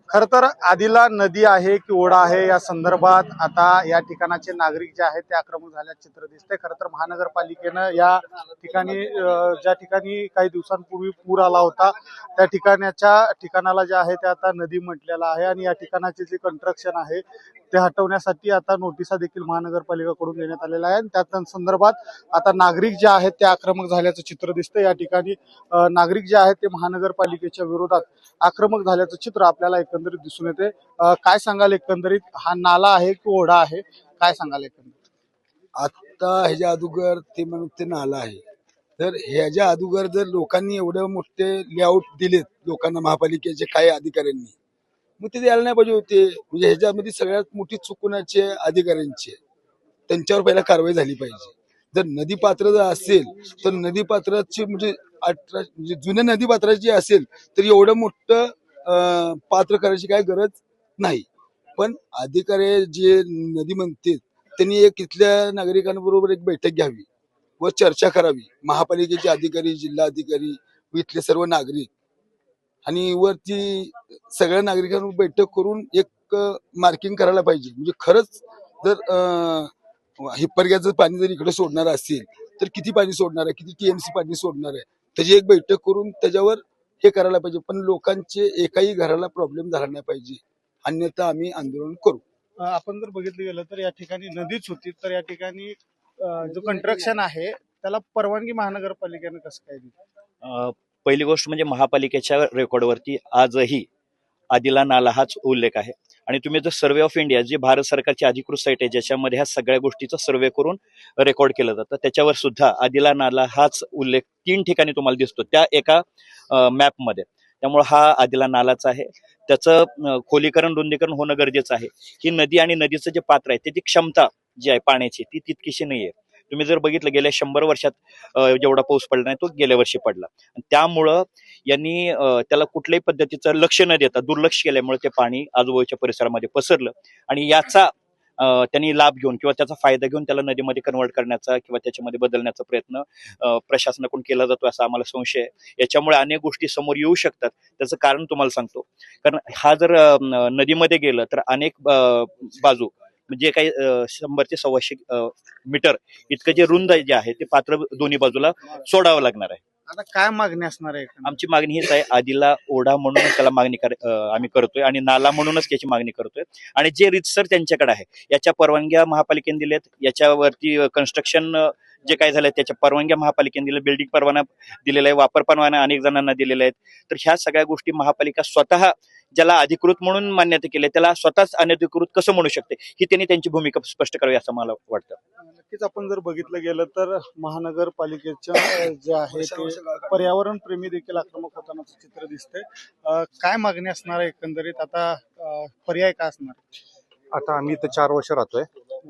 खर तर आदिला नदी आहे की ओढा आहे या संदर्भात आता या ठिकाणाचे नागरिक जे आहेत ते आक्रमक झाल्याचे चित्र दिसते। खर तर महानगरपालिकेनं या ठिकाणी ज्या ठिकाणी काही दिवसांपूर्वी पूर आला होता त्या ठिकाणाला जे आहे ते आता नदी म्हटलेलं आहे आणि या ठिकाणाचे जे कंस्ट्रक्शन आहे ते हटवण्यासाठी आता नोटिसा देखील महानगरपालिकेकडून देण्यात आलेल्या आहे आणि त्या संदर्भात आता नागरिक जे आहेत ते आक्रमक झाल्याचं चित्र दिसतं। या ठिकाणी नागरिक जे आहेत ते महानगरपालिकेच्या विरोधात आक्रमक झाल्याचं चित्र आपल्याला एकंदरीत दिसून येते। काय सांगाल एकंदरीत, हा नाला आहे की ओढा आहे, काय सांगाल एकंदरीत? आता ह्याच्या अगोदर ते म्हणून ते नाला आहे, तर ह्याच्या अगोदर जर लोकांनी एवढे मोठे लेआउट दिलेत लोकांना महापालिकेचे काही अधिकाऱ्यांनी, मग ते द्यायला नाही पाहिजे होते। म्हणजे ह्याच्यामध्ये सगळ्यात मोठी चुकण्याचे अधिकाऱ्यांची, त्यांच्यावर पहिला कारवाई झाली पाहिजे। जर नदी पात्र जर असेल तर नदी पात्राची म्हणजे जुन्या नदी पात्राची असेल तर एवढं मोठं पात्र करायची काय गरज नाही। पण अधिकारी जे नदी म्हणते त्यांनी एक इथल्या नागरिकांबरोबर एक बैठक घ्यावी व चर्चा करावी। महापालिकेचे अधिकारी, जिल्हाधिकारी व इथले सर्व नागरिक आणि वरती सगळ्या नागरिकांवर बैठक करून एक मार्किंग करायला पाहिजे। म्हणजे खरंच जर हिप्परग्याचं पाणी जर इकडे सोडणार असेल तर किती पाणी सोडणार आहे, किती टीएमसी पाणी सोडणार आहे, त्याची एक बैठक करून त्याच्यावर हे करायला पाहिजे। पण लोकांचे एकाही घराला प्रॉब्लेम झाला नाही पाहिजे, अन्यथा आम्ही आंदोलन करू। आपण जर बघितलं गेलं तर या ठिकाणी नदीच होती, तर या ठिकाणी जो कंस्ट्रक्शन आहे त्याला परवानगी महानगरपालिकेनं कसं काय दिली? पहिली गोष्ट म्हणजे महापालिकेच्या रेकॉर्डवरती आजही आदिला नाला हाच उल्लेख आहे आणि तुम्ही जर सर्वे ऑफ इंडिया जी भारत सरकारची अधिकृत साईट आहे ज्याच्यामध्ये ह्या सगळ्या गोष्टीचा सर्वे करून रेकॉर्ड केलं जातं त्याच्यावर सुद्धा आदिला नाला हाच उल्लेख 3 ठिकाणी तुम्हाला दिसतो त्या एका मॅपमध्ये। त्यामुळे हा आदिला नालाच आहे, त्याचं खोलीकरण रुंदीकरण होणं गरजेचं आहे। ही नदी आणि नदीचं जे पात्र आहे त्याची क्षमता जी आहे पाण्याची ती तितकीशी नाहीये। तुम्ही जर बघितलं गेल्या 100 वर्षात जेवढा पाऊस पडला नाही तो गेल्या वर्षी पडला, त्यामुळं यांनी त्याला कुठल्याही पद्धतीचं लक्ष न देता दुर्लक्ष केल्यामुळे ते पाणी आजूबाजूच्या परिसरामध्ये पसरलं आणि याचा त्यांनी लाभ घेऊन किंवा त्याचा फायदा घेऊन त्याला नदीमध्ये कन्वर्ट करण्याचा किंवा त्याच्यामध्ये बदलण्याचा प्रयत्न प्रशासनाकडून केला जातो असा आम्हाला संशय आहे। याच्यामुळे अनेक गोष्टी समोर येऊ शकतात। त्याचं कारण तुम्हाला सांगतो, कारण हा जर नदीमध्ये गेलं तर अनेक बाजू म्हणजे काही 100 ते 125 मीटर इतकं जे रुंद जे आहे ते पात्र दोन्ही बाजूला सोडावं लागणार आहे। आता काय मागणी असणार आहे? आमची मागणी हीच आहे, आदिला ओढा म्हणूनच त्याला मागणी आम्ही करतोय आणि नाला म्हणूनच त्याची मागणी करतोय आणि जे रितसर त्यांच्याकडे आहे याच्या परवानग्या महापालिकेने दिल्यात, याच्यावरती कन्स्ट्रक्शन जे काय झालंय त्याच्या परवानग्या महापालिकेने दिल्या, बिल्डिंग परवाना दिलेला आहे, वापर परवाना अनेक जणांना दिलेला आहे। तर ह्या सगळ्या गोष्टी महापालिका स्वतः ज्याला अधिकृत म्हणून मान्यता केली त्याला स्वतःच अनधिकृत कसं म्हणू शकते ही त्यांनी त्यांची भूमिका स्पष्ट करावी असं मला वाटतं। नक्कीच आपण जर बघितलं गेलं तर महानगरपालिकेच्या जे आहे ते पर्यावरण प्रेमी देखील आक्रमक होताना चित्र दिसते। काय मागणी असणार आहे एकंदरीत, आता पर्याय काय असणार? आता आम्ही इथं 4 वर्ष राहतोय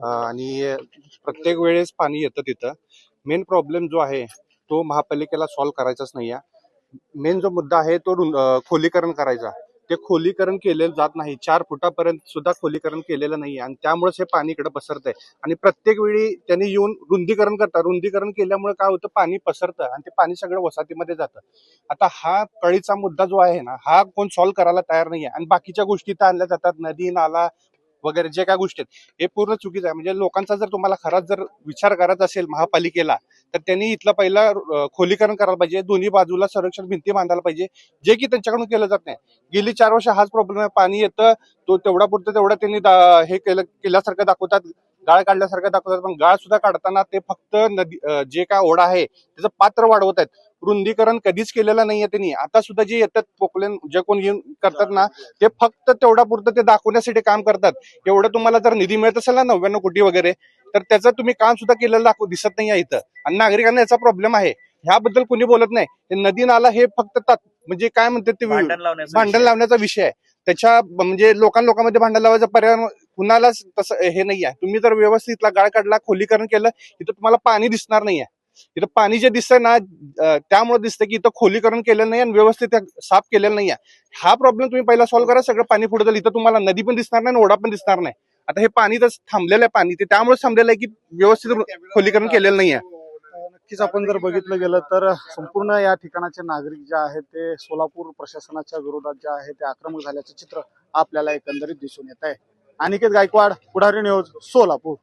आणि प्रत्येक वेळेस पाणी येतं तिथं। मेन प्रॉब्लेम जो आहे तो महापालिकेला सॉल्व्ह करायचाच नाही आहे। मेन जो मुद्दा आहे तो खोलीकरण करायचा, ते खोलीकरण केलेलं जात नाही। 4 फुटापर्यंत सुद्धा खोलीकरण केलेलं नाही आणि त्यामुळेच हे पाणी इकडे पसरतंय आणि प्रत्येक वेळी त्यांनी येऊन रुंदीकरण करतात। रुंदीकरण केल्यामुळे काय होतं, पाणी पसरतं आणि ते पाणी सगळं वसाहतीमध्ये जातं। आता हा कळीचा मुद्दा जो आहे ना, हा कोण सॉल्व्ह करायला तयार नाही आहे आणि बाकीच्या गोष्टी तर आणल्या जातात, नदी नाला वगैरे जे काय गोष्टी आहेत हे पूर्ण चुकीचं आहे। म्हणजे लोकांचा जर तुम्हाला खराच जर विचार करायचा असेल महापालिकेला तर त्यांनी इथलं पहिला खोलीकरण करायला पाहिजे, दोन्ही बाजूला संरक्षण भिंती बांधायला पाहिजे, जे की त्यांच्याकडून केलं जात नाही। गेली 4 वर्ष हाच प्रॉब्लेम आहे, पाणी येतं तो तेवढा पुरतं तेवढं त्यांनी हे केल्यासारखं दाखवतात, गाळ काढल्यासारखं दाखवतात, पण गाळ सुद्धा काढताना ते फक्त नदी जे काय ओढा आहे त्याचं पात्र वाढवत आहेत, रुंदीकरण कधीच केलेलं नाहीये त्यांनी। आता सुद्धा जे येतात पोकलेन जे कोण येऊन करतात ना ते फक्त तेवढा पुरतं ते दाखवण्यासाठी काम करतात। एवढं तुम्हाला जर निधी मिळत असेल ना 99 कोटी वगैरे तर त्याचं तुम्ही काम सुद्धा केलेलं दिसत नाही इथं आणि नागरिकांना याचा प्रॉब्लेम आहे, ह्याबद्दल कोणी बोलत नाही। नदी नाला हे फक्त म्हणजे काय म्हणतात ते भांडण लावण्याचा विषय आहे, त्याच्या म्हणजे लोकांमध्ये भांडण लावायचं पर्यावरण कुणालाच तसं हे नाही आहे। तुम्ही जर व्यवस्थित गाळ काढला, खोलीकरण केलं, इथं तुम्हाला पाणी दिसणार नाहीये। इथं पाणी जे दिसतंय ना त्यामुळे दिसतं की इथं खोलीकरण केलेलं नाही आणि व्यवस्थित साफ केलेलं नाहीये। हा प्रॉब्लेम तुम्ही पहिला सॉल्व्ह करा, सगळं पाणी पुढे जाईल, इथं तुम्हाला नदी पण दिसणार नाही, ओढा पण दिसणार नाही। आता हे पाणी तर थांबलेलं आहे, पाणी ते त्यामुळे थांबलेलं आहे की व्यवस्थित खोलीकरण केलेलं नाहीये। नक्कीच आपण जर बघितलं गेलं तर संपूर्ण या ठिकाणाचे नागरिक जे आहेत ते सोलापूर प्रशासनाच्या विरोधात जे आहे ते आक्रमक झाल्याचे चित्र आपल्याला एकंदरीत दिसून येत आहे. अनिकेत गायकवाड, पुढारी न्यूज, सोलापूर.